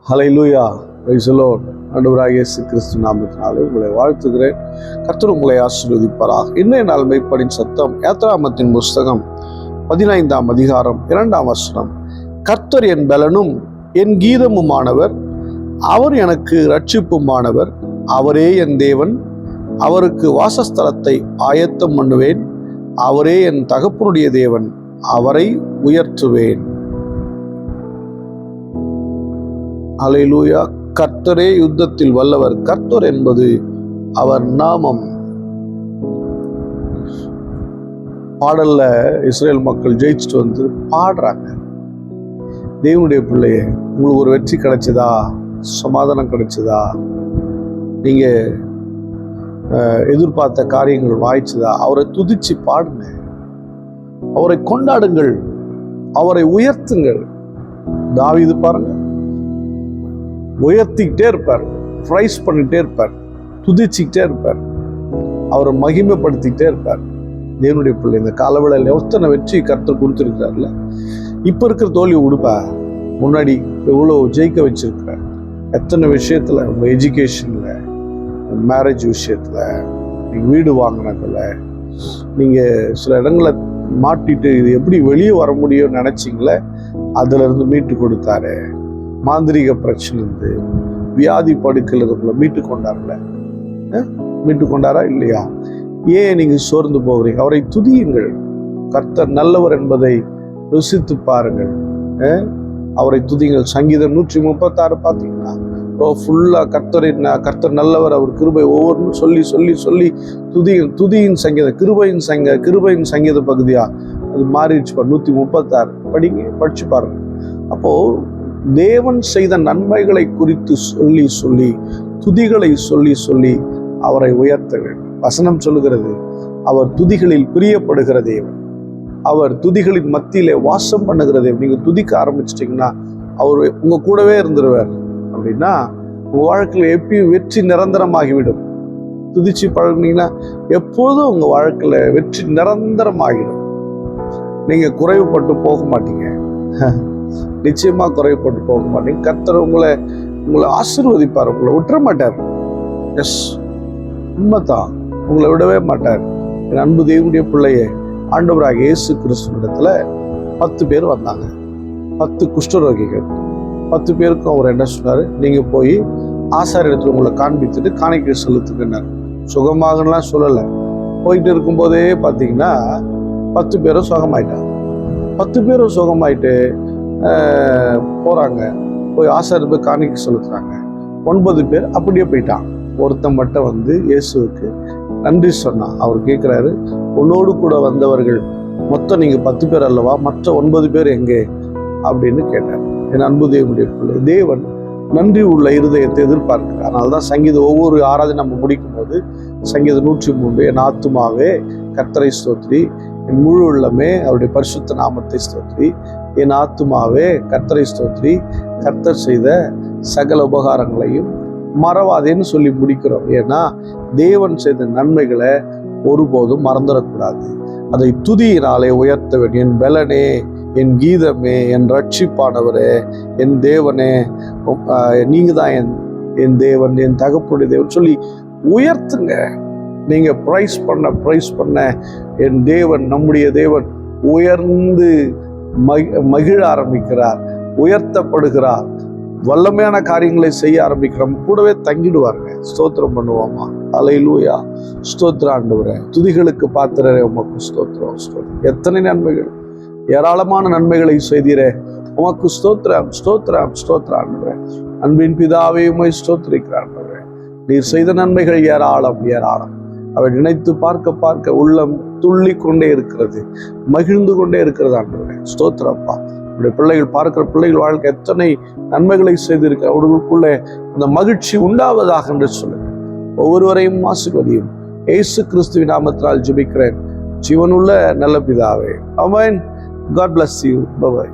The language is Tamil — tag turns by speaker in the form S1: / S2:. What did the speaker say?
S1: Hallelujah, praise the Lord. ஆண்டவராகிய இயேசு கிறிஸ்து நாமத்தினாலே உங்களை வாழ்த்துகிறேன். கர்த்தர் உங்களை ஆசீர்வதிப்பாராக. இன்றைய நாள் மெய்ப்பரின் சத்தம் யாத்திராகமத்தின் புஸ்தகம் 15ஆம் அதிகாரம் 2ஆம் வசனம். கர்த்தர் என் பலனும் என் கீதமுமானவர், அவர் எனக்கு இரட்சிப்புமானவர், அவரே என் தேவன், அவருக்கு வாசஸ்தலத்தை ஆயத்தம் பண்ணுவேன், அவரே என் தகப்பனுடைய தேவன், அவரை உயர்த்துவேன். ஹல்லேலூயா. கர்த்தரே யுத்தத்தில் வல்லவர், கர்த்தர் என்பது அவர் நாமம். பாடல்ல இஸ்ரேல் மக்கள் ஜெயிச்சுட்டு வந்து பாடுறாங்க, தேவனுடைய பிள்ளையே உங்களுக்கு ஒரு வெற்றி கிடைச்சதா, சமாதானம் கிடைச்சதா, நீங்க எதிர்பார்த்த காரியங்கள் வாய்ச்சதா, அவரை துதிச்சு பாடுங்க, அவரை கொண்டாடுங்கள், அவரை உயர்த்துங்கள். தாவீது பாருங்க, உயர்த்திக்கிட்டே இருப்பார், பிரைஸ் பண்ணிட்டே இருப்பார், துதிச்சுக்கிட்டே இருப்பார், அவரை மகிமைப்படுத்திக்கிட்டே இருப்பார். தேவனுடைய பிள்ளை இந்த காலவேளையில் எத்தனை வெற்றி கர்த்தர் கொடுத்துருக்கிறார்ல. இப்போ இருக்கிற தோல்வி உடுப்பா, முன்னாடி எவ்வளோ ஜெயிக்க வச்சிருக்கிற, எத்தனை விஷயத்துல, உங்க எஜுகேஷன்ல, மேரேஜ் விஷயத்துல, நீங்க வீடு வாங்கினதுல, நீங்க சில இடங்களை மாட்டிட்டு இது எப்படி வெளியே வர முடியும்னு நினைச்சிங்களே, அதுல இருந்து மீட்டு கொடுத்தாரு. மாந்திரிக பிரச்சனை இருந்து, வியாதி படுக்கையில் இருக்குள்ள மீட்டு கொண்டார்ல, மீட்டு கொண்டாரா இல்லையா? ஏன் நீங்க சோர்ந்து போகிறீங்க? அவரை துதியுங்கள். கர்த்தர் நல்லவர் என்பதை ருசித்து பாருங்கள். அவரை துதிங்கள். சங்கீதம் 136 பார்த்தீங்கன்னா ஃபுல்லா கர்த்தர் நல்லவர், அவர் கிருபை ஒவ்வொன்றும் சொல்லி சொல்லி சொல்லி துதியின் சங்கீதம், கிருபையின் சங்கீத பகுதியா அது மாறிடுச்சு. 136 படிச்சு பாருங்க. அப்போ தேவன் செய்த நன்மைகளை குறித்து சொல்லி சொல்லி, துதிகளை சொல்லி சொல்லி அவரை உயர்த்த வேண்டும். வசனம் சொல்லுகிறது, அவர் துதிகளில் பிரியப்படுகிற தேவன், அவர் துதிகளின் மத்தியிலே வாசம் பண்ணுகிற தேவன். நீங்க துதிக்க ஆரம்பிச்சிட்டீங்கன்னா அவர் உங்க கூடவே இருந்துருவார். அப்படின்னா உங்க வாழ்க்கையில எப்பயும் வெற்றி நிரந்தரமாகிவிடும். துதிச்சு பழகினீங்கன்னா எப்போதும் உங்க வாழ்க்கையில வெற்றி நிரந்தரமாகிடும். நீங்க குறைவுபட்டு போக மாட்டீங்க, நிச்சயமா குறைப்பட்டு போக மாட்டீங்க. கர்த்தர் உங்களை ஆசீர்வதிப்பார், உங்களை விட்டுற மாட்டார். எஸ், உண்மைதான், உங்களை விடவே மாட்டார். என் அன்பு தேவனுடைய பிள்ளையே, ஆண்டவராகிய இயேசு கிறிஸ்துவிடத்துல 10 பேர் வந்தாங்க, 10 குஷ்டரோகிகள். 10 பேருக்கும் அவர் என்ன சொன்னாரு? நீங்க போய் ஆசாரியத்துல உங்களை காண்பித்துட்டு காணிக்கை செலுத்துக்கினார். சுகமாகலாம் சொல்லலை. போயிட்டு இருக்கும் போதே பார்த்தீங்கன்னா 10 பேரும் சுகமாயிட்டாங்க. 10 பேரும் சுகமாயிட்டு போறாங்க, போய் ஆசாரியர் போய் காணிக்கை செலுத்துறாங்க. 9 பேர் அப்படியே போயிட்டான். ஒருத்தன் மட்டும் வந்து இயேசுவுக்கு நன்றி சொன்னான். அவர் கேட்கிறாரு, உன்னோடு கூட வந்தவர்கள் மொத்தம் நீங்க 10 பேர் அல்லவா, மற்ற 9 பேர் எங்கே அப்படின்னு கேட்டார். என் அன்பு தேவனுடைய பிள்ளை, தேவன் நன்றி உள்ள இருதயத்தை எதிர்பார்க்கிறார். அதனால்தான் சங்கீதம் ஒவ்வொரு ஆராதனை நம்ம முடிக்கும் போது சங்கீதம் 103, என் ஆத்துமாவே கர்த்தரை ஸ்தோத்திரி, என் முழு உள்ளமே அவருடைய பரிசுத்த நாமத்தை ஸ்தோத்திரி, என் ஆத்துமாவே கர்த்தரை ஸ்தோத்திரி, கர்த்தர் செய்த சகல உபகாரங்களையும் மறவாதேன்னு சொல்லி முடிக்கிறோம். ஏன்னா தேவன் செய்த நன்மைகளை ஒருபோதும் மறந்துடக்கூடாது. அதை துதியினாலே உயர்த்த வேண்டும். என் பலனே, என் கீதமே, என் ரட்சிப்பானவரே, என் தேவனே, நீங்க தான் என் தேவன், என் தகப்பனுடைய தேவன் சொல்லி உயர்த்துங்க. நீங்க பிரைஸ் பண்ண என் தேவன், நம்முடைய தேவன் உயர்ந்து மகிழ ஆரம்பிக்கிறார், உயர்த்தப்படுகிறார், வல்லமையான காரியங்களை செய்ய ஆரம்பிக்கிறோம். கூடவே தங்கிடுவாருங்க. ஸ்தோத்திரம் பண்ணுவோமா? ஹல்லேலூயா. ஸ்தோத்திரம் ஆண்டவரே, துதிகளுக்கு பாத்திரரே, உமக்கு ஸ்தோத்திரம். எத்தனை நன்மைகள், ஏராளமான நன்மைகளை செய்தீரே, உமக்கு ஸ்தோத்திரம் ஸ்தோத்திரம் ஸ்தோத்திரம் ஆண்டவரே. அன்பின் பிதாவே, உம்மை ஸ்தோத்திரிக்கிறார் ஆண்டவரே. நீர் செய்த நன்மைகள் ஏராளம் ஏராளம். அவை நினைத்து பார்க்க பார்க்க உள்ளம் துள்ளி கொண்டே இருக்கிறது, மகிழ்ந்து கொண்டே இருக்கிறது ஆண்டவரே. ஸ்தோத்திரப்பா. நம்முடைய பிள்ளைகள் பார்க்கிற பிள்ளைகள் வாழ்க்கை எத்தனை நன்மைகளை செய்திருக்க, அவர்களுக்குள்ளே அந்த மகிழ்ச்சி உண்டாவதாக என்று சொல்லுங்க. ஒவ்வொருவரையும் ஆசீர்வதியும். இயேசு கிறிஸ்துவின் நாமத்தினால் ஜெபிக்கிறேன் ஜீவனுள்ள நல்ல பிதாவே. ஆமென். God bless you. Bye bye.